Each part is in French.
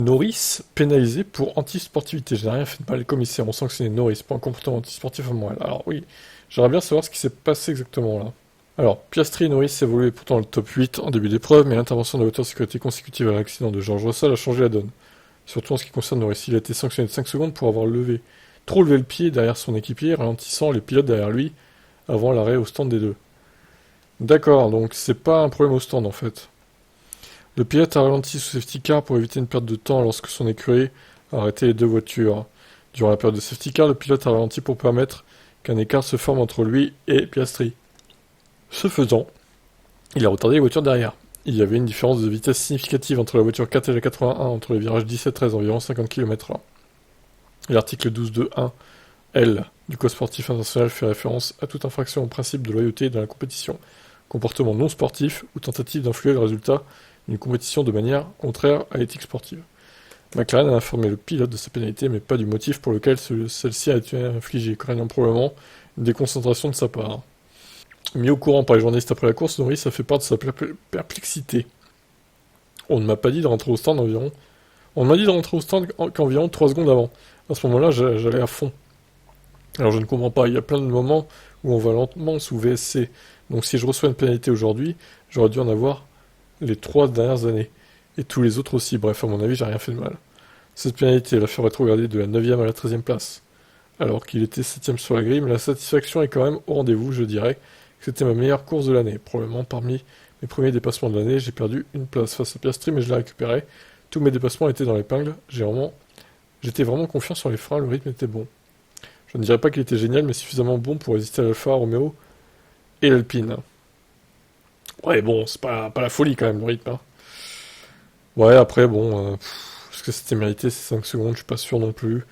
Norris pénalisé pour anti-sportivité. Je n'ai rien fait de mal. Les commissaires ont sanctionné Norris pour un comportement anti-sportif à Montréal. Alors oui, j'aimerais bien savoir ce qui s'est passé exactement là. Alors, Piastri et Norris évoluaient pourtant dans le top 8 en début d'épreuve, mais l'intervention de la voiture de sécurité consécutive à l'accident de George Russell a changé la donne. Surtout en ce qui concerne Norris, il a été sanctionné de 5 secondes pour avoir trop levé le pied derrière son équipier, ralentissant les pilotes derrière lui avant l'arrêt au stand des deux. D'accord, donc c'est pas un problème au stand en fait. Le pilote a ralenti sous safety car pour éviter une perte de temps lorsque son écurie a arrêté les deux voitures. Durant la période de safety car, le pilote a ralenti pour permettre qu'un écart se forme entre lui et Piastri. Ce faisant, il a retardé les voitures derrière. Il y avait une différence de vitesse significative entre la voiture 4 et la 81 entre les virages 17-13 environ 50 km/h. L'article 12.2.1 L du Code sportif international fait référence à toute infraction au principe de loyauté dans la compétition, comportement non sportif ou tentative d'influer le résultat d'une compétition de manière contraire à l'éthique sportive. McLaren a informé le pilote de sa pénalité, mais pas du motif pour lequel celle-ci a été infligée, craignant probablement une déconcentration de sa part. Mis au courant par les journalistes après la course, Norris a fait part de sa perplexité. On ne m'a pas dit de rentrer au stand environ. On m'a dit de rentrer au stand qu'environ 3 secondes avant. À ce moment-là, j'allais à fond. Alors je ne comprends pas, il y a plein de moments où on va lentement sous VSC. Donc si je reçois une pénalité aujourd'hui, j'aurais dû en avoir les 3 dernières années. Et tous les autres aussi. Bref, à mon avis, j'ai rien fait de mal. Cette pénalité l'a fait rétrograder de la 9e à la 13e place. Alors qu'il était 7e sur la grille, mais la satisfaction est quand même au rendez-vous, je dirais. C'était ma meilleure course de l'année. Probablement parmi mes premiers dépassements de l'année, j'ai perdu une place face à Piastri, mais je l'ai récupéré. Tous mes dépassements étaient dans l'épingle. J'étais vraiment confiant sur les freins, le rythme était bon. Je ne dirais pas qu'il était génial, mais suffisamment bon pour résister à l'Alfa Romeo et l'Alpine. Ouais, bon, c'est pas la folie quand même, le rythme. Hein. Ouais, après, bon, est-ce que c'était mérité ces 5 secondes? Je suis pas sûr non plus.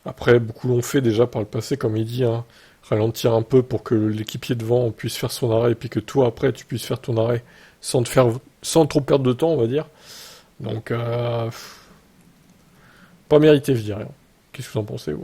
Après, beaucoup l'ont fait déjà par le passé, comme il dit, hein, ralentir un peu pour que l'équipier devant puisse faire son arrêt et puis que toi, après, tu puisses faire ton arrêt sans trop perdre de temps, on va dire. Donc, pas mérité, je dirais. Qu'est-ce que vous en pensez, vous?